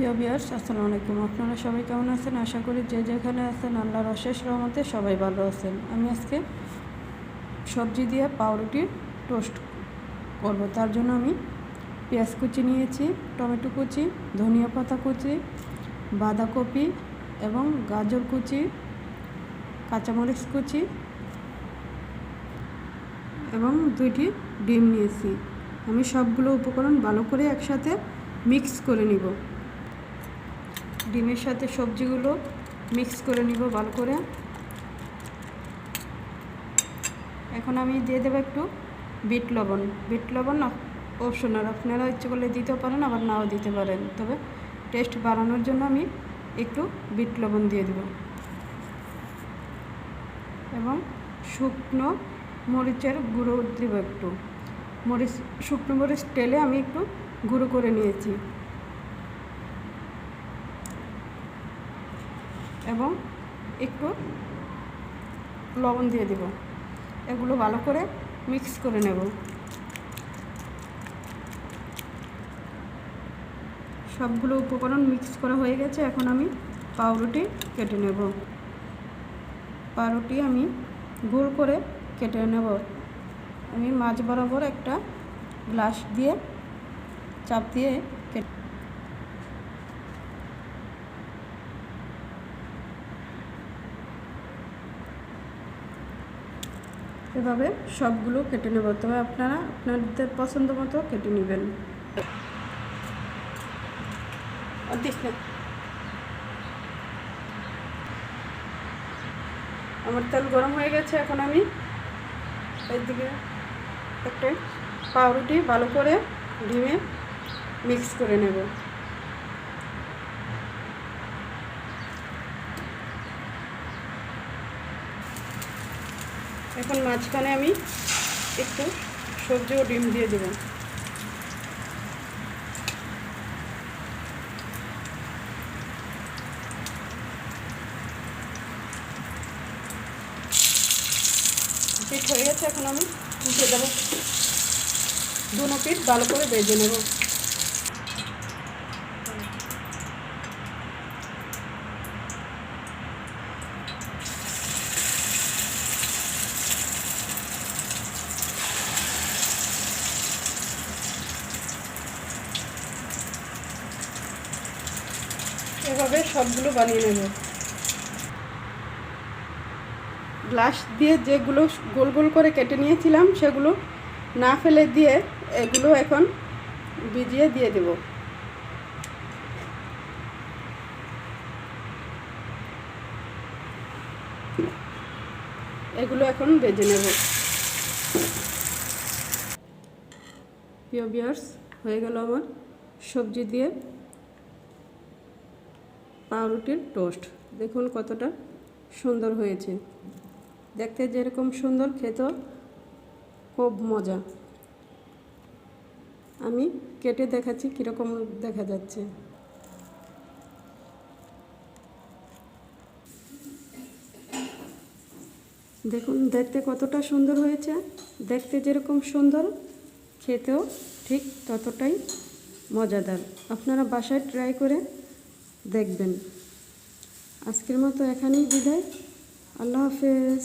প্রিয় ভিউয়ার্স, আসসালামু আলাইকুম। আপনারা সবাই কেমন আছেন? আশা করি যে যেখানে আছেন আল্লাহর অশেষ রহমতে সবাই ভালো আছেন। আমি আজকে সবজি দিয়ে পাউরুটি টোস্ট করব। তার জন্য আমি পেঁয়াজ কুচি নিয়েছি, টমেটো কুচি, ধনিয়া পাতা কুচি, বাঁধাকপি এবং গাজর কুচি, কাঁচামরিচ কুচি এবং 2টি ডিম নিয়েছি। আমি সবগুলো উপকরণ ভালো করে একসাথে মিক্স করে নিব। ডিমের সাথে সবজিগুলো মিক্স করে নিব ভালো করে। এখন আমি দিয়ে দেবো একটু বিট লবণ। বিট লবণ অপশনাল, আপনারা ইচ্ছে করলে দিতে পারেন, আবার নাও দিতে পারেন, তবে টেস্ট বাড়ানোর জন্য আমি একটু বিট লবণ দিয়ে দেব। এবং শুকনো মরিচের গুঁড়ো দেবো একটু। শুকনো মরিচ তেলে আমি একটু গুঁড়ো করে নিয়েছি এবং একটু লবণ দিয়ে দেব। এগুলো ভালো করে মিক্স করে নেব। সবগুলো উপকরণ মিক্স করা হয়ে গেছে। এখন আমি পাউরুটি কেটে নেব। পাউরুটি আমি গোল করে কেটে নেব। আমি মাঝ বরাবর একটা গ্লাস দিয়ে চাপ দিয়ে কেটে এভাবে সবগুলো কেটে নেব। তবে আপনারা আপনাদের পছন্দ মতো কেটে নেবেন। আমার তেল গরম হয়ে গেছে। এখন আমি এর দিকে একটা পাউরুটি ভালো করে ডিমে মিক্স করে নেব। এখন মাঝখানে আমি একটু সবজি ও ডিম দিয়ে দেব। পিঠ হয়ে গেছে। এখন আমি উঠে দেবো। দুনো পিঠ ভালো করে ভেজে নেব। এভাবে সবগুলো বানিয়ে নেব। গ্লাস দিয়ে যেগুলো গোল গোল করে কেটে নিয়েছিলাম সেগুলো না ফেলে দিয়ে এগুলো এখন ভিজিয়ে দিয়ে দেব। এগুলো এখন ভেজে নেব। প্রিয় ভিউয়ার্স, হয়ে গেল আমার সবজি দিয়ে পাউরুটির টোস্ট। দেখুন কতটা সুন্দর হয়েছে। দেখতে যেরকম সুন্দর, খেতেও খুব মজা। আমি কেটে দেখাচ্ছি কীরকম দেখা যাচ্ছে। দেখুন দেখতে কতটা সুন্দর হয়েছে। দেখতে যেরকম সুন্দর, খেতেও ঠিক ততটাই মজাদার। আপনারা বাসায় ট্রাই করে দেখবেন। আজকের মতো এখানেই বিদায়। আল্লাহ হাফেজ।